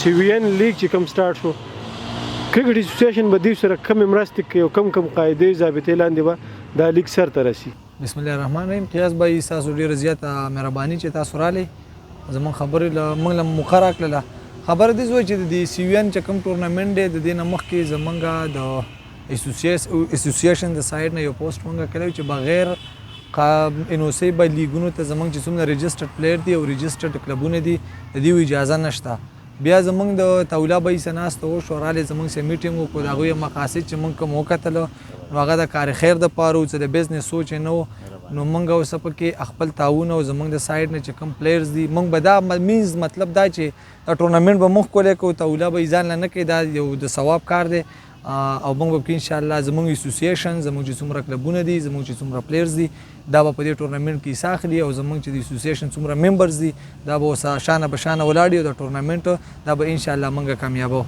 CVN لیګ چې کوم سٹارټ شو کرکټ اسوسییشن به دوی سره کم مرستې کوي او کم قاعدې ضابطې لاندې به دا لیګ سر ته رسي. بسم الله الرحمن الرحیم. قیاس بھائی تاسو ډېره زیاته مهرباني چې تاسو رالی زموږ خبرې موږ له موقع راکړله. خبره دې وایي چې د CVN چې کوم ټورنمنټ دی د دې نه مخکې زمونږ د اسوسییشن د سایډ نه یو پوسټ مونږ کړی چې بغیر NOC به لیګونو ته زمونږ چې څومره رجسټرډ پلیئر دي او رجسټرډ کلبونه دي د دې اجازه نشته. بیا زمونږ د تولا بای سناست وشو رالی زمونږ سره میټینګ وکړو د هغوی مقاصد چې مونږ کوم وکتلو نو هغه د کار خیر دپاره و چې د بزنس سوچ یې نه و نو مونږ اوس پکې خپل تعاون او زمونږ د سایډ نه چې کوم پلیئرز دي مونږ به دا مینز مطلب دا چې دا ټورنمنټ به مونږ کولی کوو تولا به یې ځان نه کوي دا یو د ثواب کار دی او موږ به انشاءالله زموږ اسوسییشن زموږ چې څومره کلبونه دي زموږ چې څومره پلیئرز دي دا به په دې ټورنمنټ کې حصه اخلي او زموږ چې د اسوسییشن څومره ممبرز دي دا به اوس شانه په شانه ولاړ وي او د ټورنمنټ دا به انشاءالله موږ کامیابو.